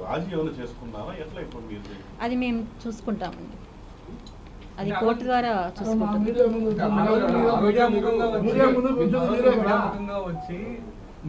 రాజీ ఏమైనా చేసుకున్నారా ఎట్లా ఇప్పుడు మీరు? అది మేము చూసుకుంటామండి, అది కోర్టు ద్వారా చూసుకుంటాం.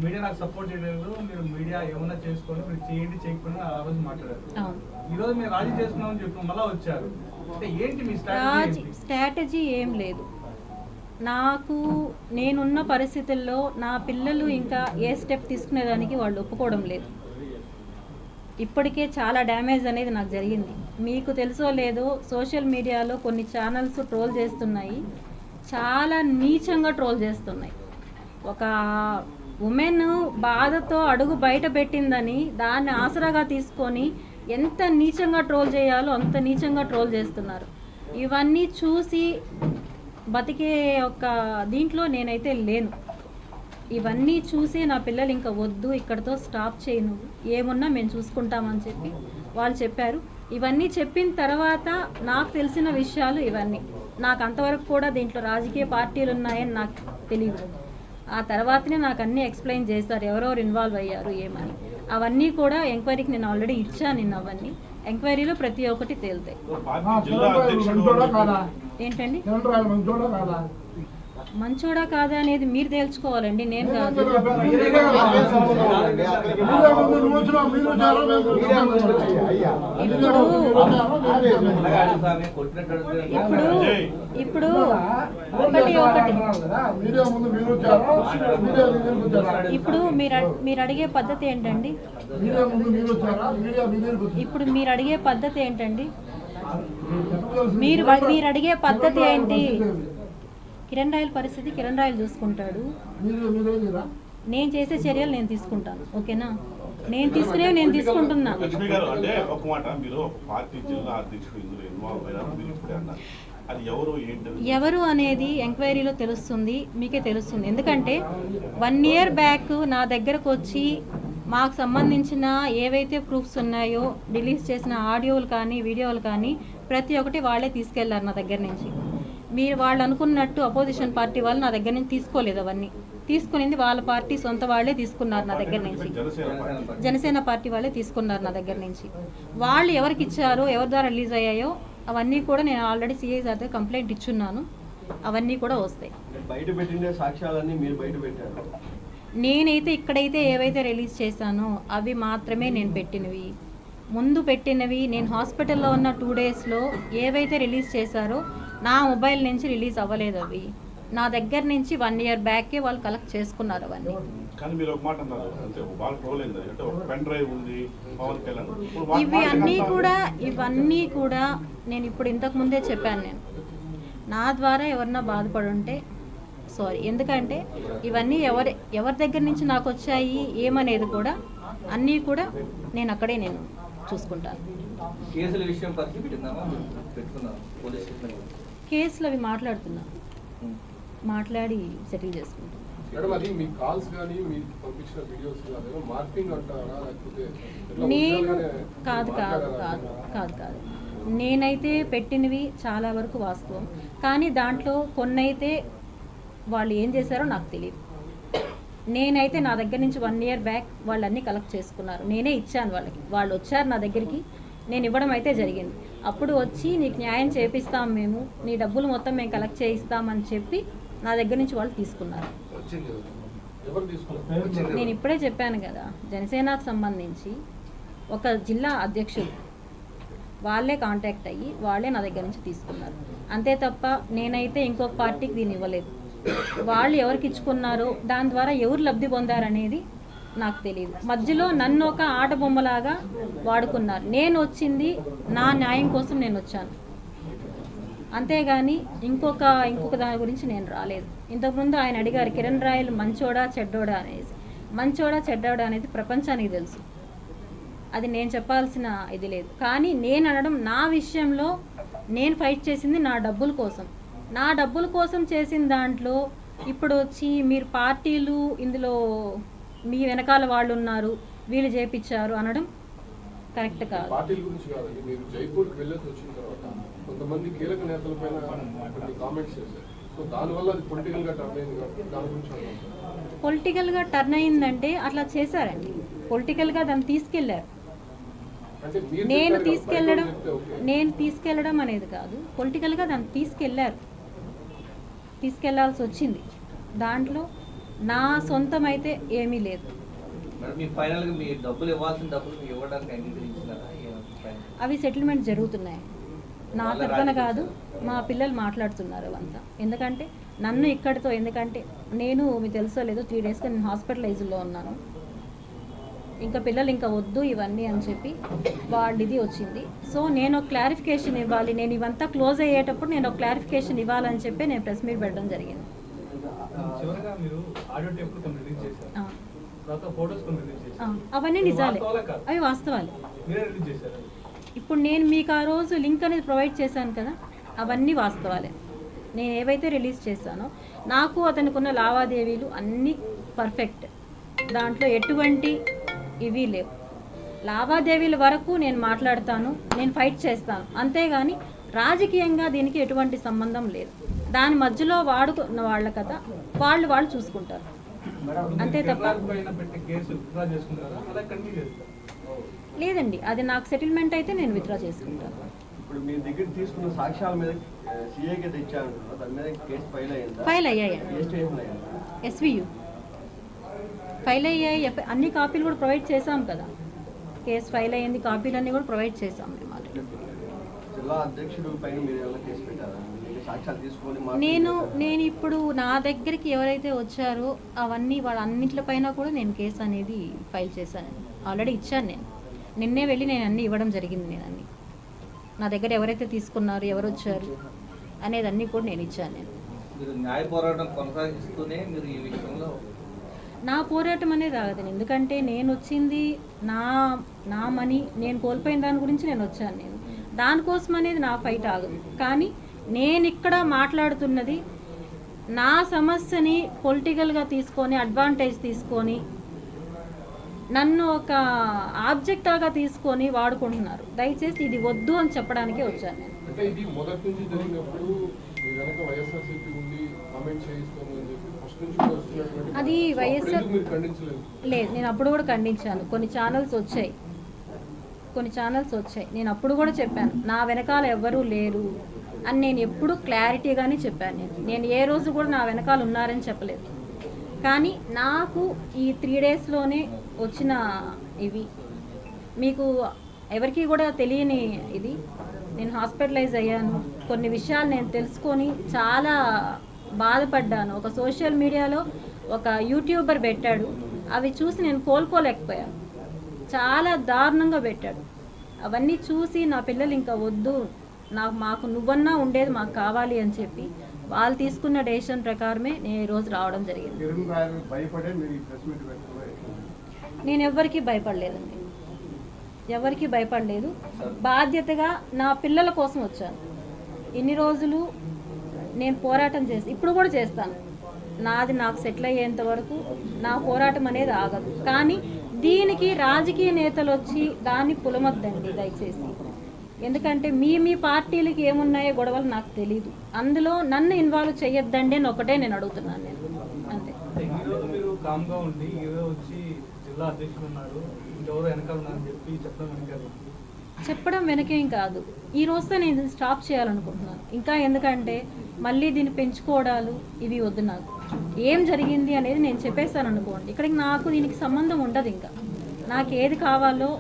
మీడియా నాకు సపోర్ట్ చేయలేదు, మీరు మీడియా ఏమన్నా చేసుకొని మీరు చేయండి చేయకుండా ఆ రోజు మాట్లాడారు. ఈ రోజు మీరు రాజీ చేసుకున్నామని చెప్పి మళ్ళీ వచ్చారు. అంటే ఏంటి మీ స్ట్రాటజీ? ఏం లేదు. నాకు నేనున్న పరిస్థితుల్లో నా పిల్లలు ఇంకా ఏ స్టెప్ తీసుకునేదానికి వాళ్ళు ఒప్పుకోవడం లేదు. ఇప్పటికే చాలా డ్యామేజ్ అనేది నాకు జరిగింది. మీకు తెలుసో లేదో, సోషల్ మీడియాలో కొన్ని ఛానల్స్ ట్రోల్ చేస్తున్నాయి, చాలా నీచంగా ట్రోల్ చేస్తున్నాయి. ఒక ఉమెన్ బాధతో అడుగు బయట పెట్టిందని దాన్ని ఆసరాగా తీసుకొని ఎంత నీచంగా ట్రోల్ చేయాలో అంత నీచంగా ట్రోల్ చేస్తున్నారు. ఇవన్నీ చూసి బతికే ఒక దీంట్లో నేనైతే లేను. ఇవన్నీ చూసి నా పిల్లలు ఇంకా వద్దు, ఇక్కడతో స్టాప్ చేయను, ఏమున్నా మేము చూసుకుంటామని చెప్పి వాళ్ళు చెప్పారు. ఇవన్నీ చెప్పిన తర్వాత నాకు తెలిసిన విషయాలు ఇవన్నీ. నాకు అంతవరకు కూడా దీంట్లో రాజకీయ పార్టీలు ఉన్నాయని నాకు తెలియదు. ఆ తర్వాతనే నాకు అన్నీ ఎక్స్ప్లెయిన్ చేస్తారు ఎవరెవరు ఇన్వాల్వ్ అయ్యారు ఏమని. అవన్నీ కూడా ఎంక్వైరీకి నేను ఆల్రెడీ ఇచ్చాను. నిన్న అవన్నీ ఎంక్వైరీలో ప్రతి ఒక్కటి తేలుతాయి. ఏంటండి మంచోడా కాదా అనేది మీరు తేల్చుకోవాలండి, నేను కాదు. ఇప్పుడు ఇప్పుడు మీరు అడిగే పద్ధతి ఏంటండి? ఇప్పుడు మీరు అడిగే పద్ధతి ఏంటండి? మీరు అడిగే పద్ధతి ఏంటి? కిరణ్ రాయల్ పరిస్థితి కిరణ్ రాయల్ చూసుకుంటాడు. నేను చేసే చర్యలు నేను తీసుకుంటాను, ఓకేనా? నేను తీసుకునేవి నేను తీసుకుంటున్నా. లక్ష్మి గారు, అంటే ఒక మాట, మీరు ఒక పార్టీ జిల్లా అధ్యక్షుడు ఇందులో ఇన్వాల్వ్ అయ్యారు, మీరు ఇప్పుడే అన్నారు. అది ఎవరు అనేది ఎంక్వైరీలో తెలుస్తుంది, మీకే తెలుస్తుంది. ఎందుకంటే 1 year బ్యాక్ నా దగ్గరకు వచ్చి మాకు సంబంధించిన ఏవైతే ప్రూఫ్స్ ఉన్నాయో, రిలీజ్ చేసిన ఆడియోలు కానీ వీడియోలు కానీ ప్రతి ఒక్కటి వాళ్ళే తీసుకెళ్లారు నా దగ్గర నుంచి. మీరు వాళ్ళు అనుకున్నట్టు అపోజిషన్ పార్టీ వాళ్ళు నా దగ్గర నుంచి తీసుకోలేదు. అవన్నీ తీసుకునింది వాళ్ళ పార్టీ సొంత వాళ్ళే తీసుకున్నారు నా దగ్గర నుంచి. జనసేన పార్టీ వాళ్ళే తీసుకున్నారు నా దగ్గర నుంచి. వాళ్ళు ఎవరికి ఇచ్చారో, ఎవరి ద్వారా రిలీజ్ అయ్యాయో అవన్నీ కూడా నేను ఆల్రెడీ సిఐ సార్ దగ్గర కంప్లైంట్ ఇచ్చున్నాను. అవన్నీ కూడా వస్తాయి. నేనైతే ఇక్కడైతే ఏవైతే రిలీజ్ చేశానో అవి మాత్రమే నేను పెట్టినవి. ముందు పెట్టినవి నేను హాస్పిటల్లో ఉన్న 2 daysలో ఏవైతే రిలీజ్ చేశారో నా మొబైల్ నుంచి రిలీజ్ అవ్వలేదు. అవి నా దగ్గర నుంచి 1 year బ్యాకే వాళ్ళు కలెక్ట్ చేసుకున్నారు అవన్నీ. ఇవన్నీ కూడా నేను ఇప్పుడు ఇంతకు ముందే చెప్పాను. నేను నా ద్వారా ఎవరన్నా బాధపడి ఉంటే సారీ, ఎందుకంటే ఇవన్నీ ఎవరి దగ్గర నుంచి నాకు వచ్చాయి ఏమనేది కూడా అన్నీ కూడా నేను అక్కడే నేను చూసుకుంటాను. కేసులు అవి మాట్లాడి సెటిల్ చేసుకుంటాం. నేను కాదు నేనైతే పెట్టినవి చాలా వరకు వాస్తవం, కానీ దాంట్లో కొన్నైతే వాళ్ళు ఏం చేశారో నాకు తెలియదు. నేనైతే నా దగ్గర నుంచి 1 year బ్యాక్ వాళ్ళన్నీ కలెక్ట్ చేసుకున్నారు, నేనే ఇచ్చాను వాళ్ళకి. వాళ్ళు వచ్చారు నా దగ్గరికి, నేను ఇవ్వడం అయితే జరిగింది. అప్పుడు వచ్చి నీకు న్యాయం చేపిస్తాం, మేము నీ డబ్బులు మొత్తం మేము కలెక్ట్ చేయిస్తామని చెప్పి నా దగ్గర నుంచి వాళ్ళు తీసుకున్నారు. నేను ఇప్పుడే చెప్పాను కదా, జనసేనకు సంబంధించి ఒక జిల్లా అధ్యక్షుడు వాళ్ళే కాంటాక్ట్ అయ్యి వాళ్ళే నా దగ్గర నుంచి తీసుకున్నారు. అంతే తప్ప నేనైతే ఇంకొక పార్టీకి దీన్ని ఇవ్వలేదు. వాళ్ళు ఎవరికి ఇచ్చుకున్నారో దాని ద్వారా ఎవరు లబ్ధి పొందారనేది నాకు తెలియదు. మధ్యలో నన్ను ఒక ఆట బొమ్మలాగా వాడుకున్నారు. నేను వచ్చింది నా న్యాయం కోసం నేను వచ్చాను, అంతేగాని ఇంకొక దాని గురించి నేను రాలేదు. ఇంతకుముందు ఆయన అడిగారు కిరణ్ రాయల్ మంచోడా చెడ్డోడా అనేసి. మంచోడా చెడ్డోడా అనేది ప్రపంచానికి తెలుసు, అది నేను చెప్పాల్సిన ఇది లేదు. కానీ నేను అనడం, నా విషయంలో నేను ఫైట్ చేసింది నా డబ్బుల కోసం. నా డబ్బుల కోసం చేసిన దాంట్లో ఇప్పుడు వచ్చి మీరు పార్టీలు ఇందులో మీ వెనకాల వాళ్ళు ఉన్నారు, వీళ్ళు చేపించారు అనడం కరెక్ట్ కాదు. పార్టీల గురించి కాదండి, మీరు జైపూర్కి వెళ్ళేసి వచ్చిన తర్వాత కొంతమంది కీలక నేతలపైన కొన్ని కామెంట్స్ చేశారు. సో దానివల్ల అది పొలిటికల్గా టర్న్ అయింది. దాని గురించి పొలిటికల్గా టర్న్ అయిందంటే అట్లా చేశారండి, పొలిటికల్గా దాన్ని తీసుకెళ్లారు. అంటే మీరు నేను చెప్పారు కదా, బయట చెప్తే ఓకే. నేను తీసుకెళ్ళడం అనేది కాదు, పొలిటికల్గా దాన్ని తీసుకెళ్లాల్సి వచ్చింది. దాంట్లో నా సొంతం అయితే ఏమీ లేదు. మేడం మీ ఫైనల్గా మీ డబ్బులు ఇవ్వాల్సిన డబ్బులు మీకు ఇవ్వడానికి అంగీకరించినారా? అవి సెటిల్మెంట్ జరుగుతున్నాయి. నా తరపున కాదు, మా పిల్లలు మాట్లాడుతున్నారు అవంతా. ఎందుకంటే నన్ను ఇక్కడితో, ఎందుకంటే నేను మీకు తెలుసో లేదో 3 డేస్గా నేను హాస్పిటలైజ్లో ఉన్నాను. ఇంకా పిల్లలు ఇంకా వద్దు ఇవన్నీ అని చెప్పి ఇది వచ్చింది. సో నేను ఒక క్లారిఫికేషన్ ఇవ్వాలి, నేను ఇవంతా క్లోజ్ అయ్యేటప్పుడు నేను ఒక క్లారిఫికేషన్ ఇవ్వాలని చెప్పి నేను ప్రెస్ మీట్ పెట్టడం జరిగింది. చివరగా మీరు ఆడియో టేపులు కొన్ని రిలీజ్ చేశారు, తర్వాత ఫోటోస్ కొన్ని రిలీజ్ చేశారు. అవన్నీ నిజాలే, వాస్తవాలే కాదు. అవి వాస్తవాలే. మీరే రిలీజ్ చేశారు. ఇప్పుడు నేను మీకు ఆ రోజు లింక్ అనేది ప్రొవైడ్ చేశాను కదా, అవన్నీ వాస్తవాలే. నేను ఏవైతే రిలీజ్ చేశానో నాకు అతనికి ఉన్న లావాదేవీలు అన్నీ పర్ఫెక్ట్, దాంట్లో ఎటువంటి ఇవి లేవు. లావాదేవీల వరకు నేను మాట్లాడతాను, నేను ఫైట్ చేస్తాను, అంతేగాని రాజకీయంగా దీనికి ఎటువంటి సంబంధం లేదు. దాని మధ్యలో వాడుకున్న వాళ్ళ కథ వాళ్ళు చూసుకుంటారు అంతే తప్ప. పైన పెట్టే కేసు విత్డ్రా చేసుకుంటారా, అలా కంటిన్యూ చేస్తారా? లేదండి, అది నాకు సెటిల్మెంట్ అయితే నేను విత్డ్రా చేసుకుంటాను. ఇప్పుడు మీ దగ్గర తీసుకున్న సాక్ష్యాల మీద సీఏకి తెచ్చారంటున్నారు, దాని మీద కేసు ఫైల్ అయ్యిందా? ఫైల్ అయ్యాయండి, ఏ స్టేషన్ అయ్యింది? SVU ఫైల్ అయ్యాయి. అన్ని కాపీలు కూడా ప్రొవైడ్ చేశాం కదా, కేసు ఫైల్ అయ్యింది, కాపీలన్నీ కూడా ప్రొవైడ్ చేశాం మేము. జిల్లా అధ్యక్షుడు పైన మీరు ఏమైనా కేసు పెట్టారా? సాక్ష్యాలు తీసుకొని నేను ఇప్పుడు నా దగ్గరికి ఎవరైతే వచ్చారో అవన్నీ వాళ్ళన్నింటిపైన కూడా నేను కేసు అనేది ఫైల్ చేశాను. ఆల్రెడీ ఇచ్చాను. నేను నిన్నే వెళ్ళి నేను అన్నీ ఇవ్వడం జరిగింది. నేను అన్నీ నా దగ్గర ఎవరైతే తీసుకున్నారు, ఎవరు వచ్చారు అనేది అన్నీ కూడా నేను ఇచ్చాను. మీరు న్యాయ పోరాటం కొనసాగిస్తూనే మీరు ఈ విషయంలో నా పోరాటం అనేది ఆగదండి. ఎందుకంటే నేను వచ్చింది నా మనీ నేను కోల్పోయిన దాని గురించి నేను వచ్చాను. నేను దానికోసం అనేది నా ఫైట్ ఆగదు. కానీ నేను ఇక్కడ మాట్లాడుతున్నది నా సమస్యని పొలిటికల్గా తీసుకొని, అడ్వాంటేజ్ తీసుకొని, నన్ను ఒక ఆబ్జెక్టాగా తీసుకొని వాడుకుంటున్నారు. దయచేసి ఇది వద్దు అని చెప్పడానికే వచ్చాను నేను. అంటే ఇది మొదటి నుంచి జరిగినప్పుడు మీ వెనక వైఎస్ఆర్సీపీ ఉండి కామెంట్ చేయిస్తుంది అని చెప్పి ఫస్ట్ నుంచి కూడా వస్తున్నటువంటి అది వైఎస్ఆర్ మీరు ఖండించలేదు? లేదు, నేను అప్పుడు కూడా ఖండించాను. కొన్ని ఛానల్స్ వచ్చాయి, నేను అప్పుడు కూడా చెప్పాను నా వెనకాల ఎవ్వరూ లేరు అని. నేను ఎప్పుడు క్లారిటీగానే చెప్పాను. నేను ఏ రోజు కూడా నా వెనకాల ఉన్నారని చెప్పలేదు. కానీ నాకు ఈ 3 డేస్లోనే వచ్చిన ఇవి మీకు ఎవరికి కూడా తెలియని ఇది. నేను హాస్పిటలైజ్ అయ్యాను, కొన్ని విషయాలు నేను తెలుసుకొని చాలా బాధపడ్డాను. ఒక సోషల్ మీడియాలో ఒక యూట్యూబర్ పెట్టాడు, అవి చూసి నేను కోలుకోలేకపోయాను. చాలా దారుణంగా పెట్టాడు. అవన్నీ చూసి నా పిల్లలు ఇంకా వద్దు, మాకు నువ్వన్నా ఉండేది మాకు కావాలి అని చెప్పి వాళ్ళు తీసుకున్న డెసిషన్ ప్రకారమే నేను ఈరోజు రావడం జరిగింది. నేను ఎవరికి భయపడలేదండి, ఎవరికి భయపడలేదు. బాధ్యతగా నా పిల్లల కోసం వచ్చాను. ఇన్ని రోజులు నేను పోరాటం చేసి ఇప్పుడు కూడా చేస్తాను. నాకు సెటిల్ అయ్యేంత వరకు నా పోరాటం అనేది ఆగదు. కానీ దీనికి రాజకీయ నేతలు వచ్చి దాన్ని పులమొద్దండి దయచేసి. ఎందుకంటే మీ పార్టీలకి ఏమున్నాయో గొడవలు నాకు తెలీదు. అందులో నన్ను ఇన్వాల్వ్ చేయొద్దండి అని ఒకటే నేను అడుగుతున్నాను. నేను అంతే. ఈరోజు మీరు కామ్గా ఉండి ఈరోజు వచ్చి జిల్లా అధ్యక్షులు ఉన్నారు, ఇంకెవరో వెనకాల ఉన్నారని చెప్పి చెప్పడం వెనకేం కాదు. ఈ రోజుతో నేను స్టాప్ చేయాలనుకుంటున్నాను. ఇంకా ఎందుకంటే మళ్ళీ దీన్ని పెంచుకోవడాలు ఇవి వద్దు. నాకు ఏం జరిగింది అనేది నేను చెప్పేస్తాను అనుకోండి, ఇక్కడికి నాకు దీనికి సంబంధం ఉండదు. ఇంకా నాకు ఏది కావాలో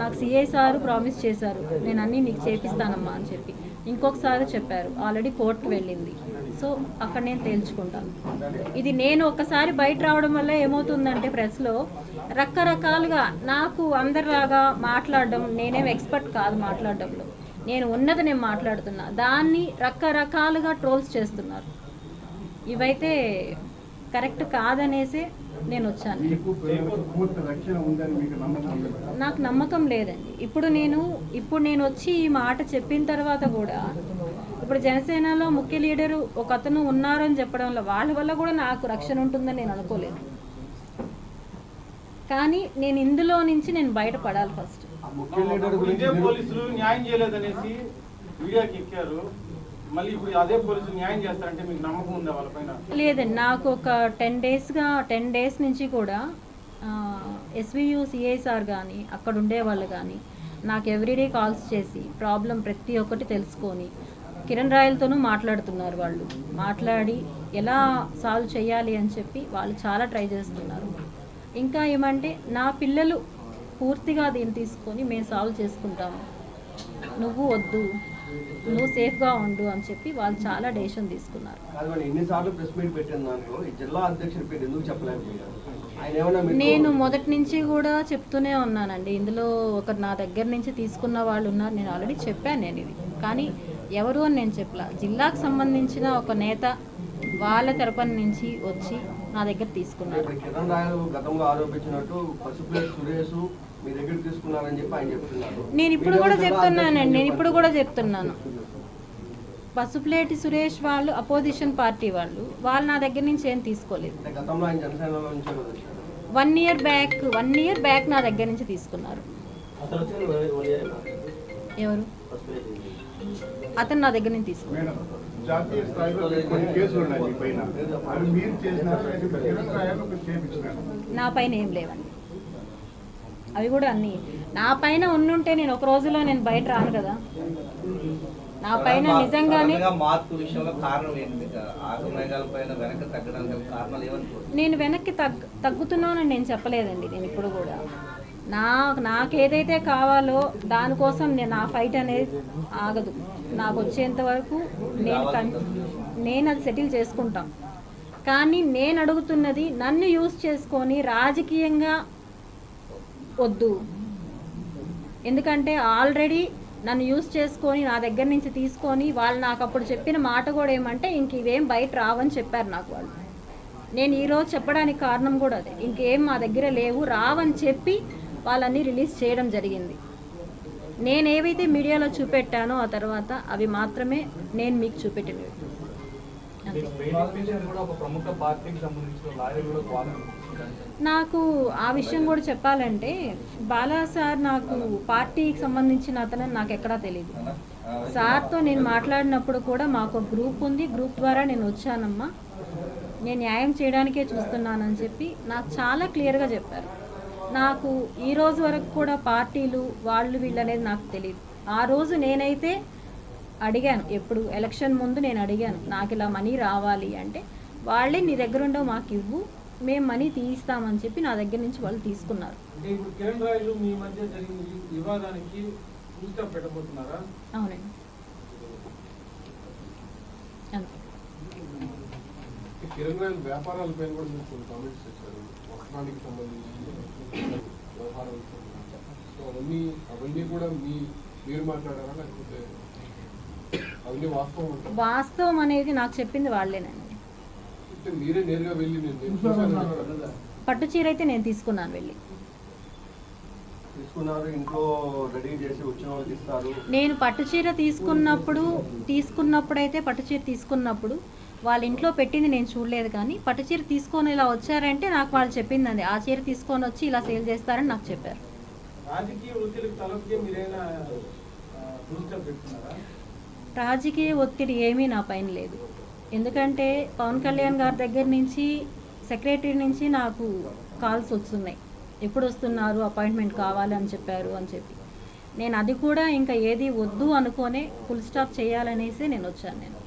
నాకు సిఐ సారు ప్రామిస్ చేశారు, నేను అన్నీ నీకు చేపిస్తానమ్మా అని చెప్పి. ఇంకొకసారి చెప్పారు, ఆల్రెడీ కోర్టుకు వెళ్ళింది. సో అక్కడ నేను తేల్చుకుంటాను. ఇది నేను ఒక్కసారి బయట రావడం వల్ల ఏమవుతుందంటే ప్రెస్లో రకరకాలుగా నాకు అందరిలాగా మాట్లాడడం, నేనేం ఎక్స్పర్ట్ కాదు మాట్లాడడంలో, నేను ఉన్నది నేను మాట్లాడుతున్నా, దాన్ని రకరకాలుగా ట్రోల్స్ చేస్తున్నారు. ఇవైతే కరెక్ట్ కాదనేసి నేను వచ్చాను. నాకు నమ్మకం లేదండి. ఇప్పుడు నేను వచ్చి ఈ మాట చెప్పిన తర్వాత కూడా ఇప్పుడు జనసేనలో ముఖ్య లీడరు ఒక అతను ఉన్నారని చెప్పడంలో వాళ్ళ వల్ల కూడా నాకు రక్షణ ఉంటుందని నేను అనుకోలేదు. కానీ నేను ఇందులో నుంచి నేను బయటపడాలి ఫస్ట్. పోలీసులు న్యాయం చేయలేదనేసి వీడియోకి ఎక్కారు, మళ్ళీ ఇప్పుడు అదే పోలీసులు న్యాయం చేస్తారంటే మీకు నమ్మకం ఉందా వాళ్ళపైన? లేదండి, నాకు ఒక 10 డేస్ నుంచి కూడా SVU CSR కానీ అక్కడ ఉండేవాళ్ళు కానీ నాకు ఎవ్రీడే కాల్స్ చేసి ప్రాబ్లం ప్రతి ఒక్కటి తెలుసుకొని కిరణ్ రాయలతోనూ మాట్లాడుతున్నారు. వాళ్ళు మాట్లాడి ఎలా సాల్వ్ చేయాలి అని చెప్పి వాళ్ళు చాలా ట్రై చేస్తున్నారు. ఇంకా ఏమంటే నా పిల్లలు పూర్తిగా దీన్ని తీసుకొని మేము సాల్వ్ చేసుకుంటాము, నువ్వు వద్దు, నువ్వు సేఫ్గా ఉండు అని చెప్పి వాళ్ళు చాలా డెసిషన్ తీసుకున్నారు. ఎన్నిసార్లు ప్రెస్ మీట్ పెట్టిన దాంట్లో ఈ జిల్లా అధ్యక్షుడి పేరు ఎందుకు చెప్పలేకపోయారు? ఆయన ఏమన్నా నేను మొదటి నుంచి కూడా చెప్తూనే ఉన్నానండి. ఇందులో ఒకరు నా దగ్గర నుంచి తీసుకున్న వాళ్ళు ఉన్నారు, నేను ఆల్రెడీ చెప్పాను నేను ఇది, కానీ ఎవరు అని నేను చెప్పలా. జిల్లాకు సంబంధించిన ఒక నేత వాళ్ళ తరపున నుంచి వచ్చి నా దగ్గర తీసుకున్నారు. కిరణ్ రాయలు గతంలో ఆరోపించినట్టు పసుపులేటి సురేష్ మీ దగ్గర తీసుకున్నారని చెప్పి ఆయన చెప్తున్నారు. నేను ఇప్పుడు కూడా చెప్తున్నాను పసుపులేటి సురేష్ వాళ్ళు అపోజిషన్ పార్టీ వాళ్ళు నా దగ్గర నుంచి ఏం తీసుకోలేదు. గతంలో ఆయన జనసేనలో నుంచి 1 year బ్యాక్ నా దగ్గర నుంచి తీసుకున్నారు. ఎవరు? అతను నా దగ్గర నుంచి తీసుకున్నారు. జాతీయ స్థాయిలో కొన్ని కేసులు ఉన్నాయి మీ పైన, అవి మీరు చేసినారు, కిరణ్ రాయలు చేయించినారు. నా పైన ఏం లేవండి, అవి కూడా అన్నీ నా పైన ఉండుంటే నేను ఒక రోజులో నేను బయట రాను కదా. నా పైన నిజంగానే మార్పు విషయంలో కారణం ఏంటి? ఆగమేఘాల పైన వెనక్కి తగ్గడానికి కారణాలు ఏమనుకోవచ్చు? నేను వెనక్కి తగ్గుతున్నానని నేను చెప్పలేదండి. నేను ఇప్పుడు కూడా నాకేదైతే కావాలో దానికోసం నా ఫైట్ అనేది ఆగదు. నాకు వచ్చేంత వరకు నేను అది సెటిల్ చేసుకుంటాం. కానీ నేను అడుగుతున్నది నన్ను యూజ్ చేసుకొని రాజకీయంగా వద్దు. ఎందుకంటే ఆల్రెడీ నన్ను యూజ్ చేసుకొని నా దగ్గర నుంచి తీసుకొని వాళ్ళు నాకు అప్పుడు చెప్పిన మాట కూడా ఏమంటే ఇంక ఇవేం బయట రావని చెప్పారు నాకు వాళ్ళు. నేను ఈరోజు చెప్పడానికి కారణం కూడా అదే, ఇంకేం మా దగ్గర లేవు రావని చెప్పి వాళ్ళని రిలీజ్ చేయడం జరిగింది. నేను ఏవైతే మీడియాలో చూపెట్టానో ఆ తర్వాత అవి మాత్రమే నేను మీకు చూపెట్టినవి. నాకు ఆ విషయం కూడా చెప్పాలంటే బాలా సార్ నాకు పార్టీకి సంబంధించిన అతనని నాకు ఎక్కడా తెలియదు. సార్తో నేను మాట్లాడినప్పుడు కూడా మాకు గ్రూప్ ఉంది, గ్రూప్ ద్వారా నేను వచ్చానమ్మా, నేను న్యాయం చేయడానికే చూస్తున్నానని చెప్పి నాకు చాలా క్లియర్గా చెప్పారు. నాకు ఈ రోజు వరకు కూడా పార్టీలు వాళ్ళు వీళ్ళు అనేది నాకు తెలియదు. ఆ రోజు నేనైతే అడిగాను, ఎప్పుడు ఎలక్షన్ ముందు నేను అడిగాను నాకు ఇలా మనీ రావాలి అంటే వాళ్ళే నీ దగ్గర ఉండవు మాకు ఇవ్వు, మేము మనీ తీయిస్తామని చెప్పి నా దగ్గర నుంచి వాళ్ళు తీసుకున్నారు. ఇప్పుడు కిరణ్ రాయలు మీ మధ్య జరిగిన వివాదానికి పూర్తిగా పెట్టబోతున్నారా? అవునండి, అంతే. కిరణ్ రాయలు వ్యాపారాలపైన కూడా మీరు కొన్ని కామెంట్స్ చేశారు, వస్త్రానికి సంబంధించి వ్యవహారాలకు సంబంధించి. సో అవన్నీ కూడా మీరు మాట్లాడారా, లేకపోతే అవన్నీ వాస్తవం అనేది నాకు చెప్పింది వాళ్ళేనండి. మీరే నేరుగా వెళ్ళి పట్టు చీర అయితే నేను తీసుకున్నాను, వెళ్ళి తీసుకున్నారు, ఇంట్లో రెడీ చేసి వచ్చిన వాళ్ళకి ఇస్తారు. నేను పట్టు చీర తీసుకున్నప్పుడైతే పట్టు చీర తీసుకున్నప్పుడు వాళ్ళ ఇంట్లో పెట్టింది నేను చూడలేదు. కానీ పట్టు చీర తీసుకొని ఇలా వచ్చారంటే నాకు వాళ్ళు చెప్పిందండి, ఆ చీర తీసుకొని వచ్చి ఇలా సేల్ చేస్తారని నాకు చెప్పారు. రాజకీయ ఒత్తిడి ఏమీ నా పైన లేదు. ఎందుకంటే పవన్ కళ్యాణ్ గారి దగ్గర నుంచి సెక్రటరీ నుంచి నాకు కాల్స్ వస్తున్నాయి, ఎప్పుడు వస్తున్నారు, అపాయింట్మెంట్ కావాలి అని చెప్పారు అని చెప్పి. నేను అది కూడా ఇంకా ఏది వద్దు అనుకోనే ఫుల్ స్టాప్ చేయాలనేసి నేను వచ్చాను. నేను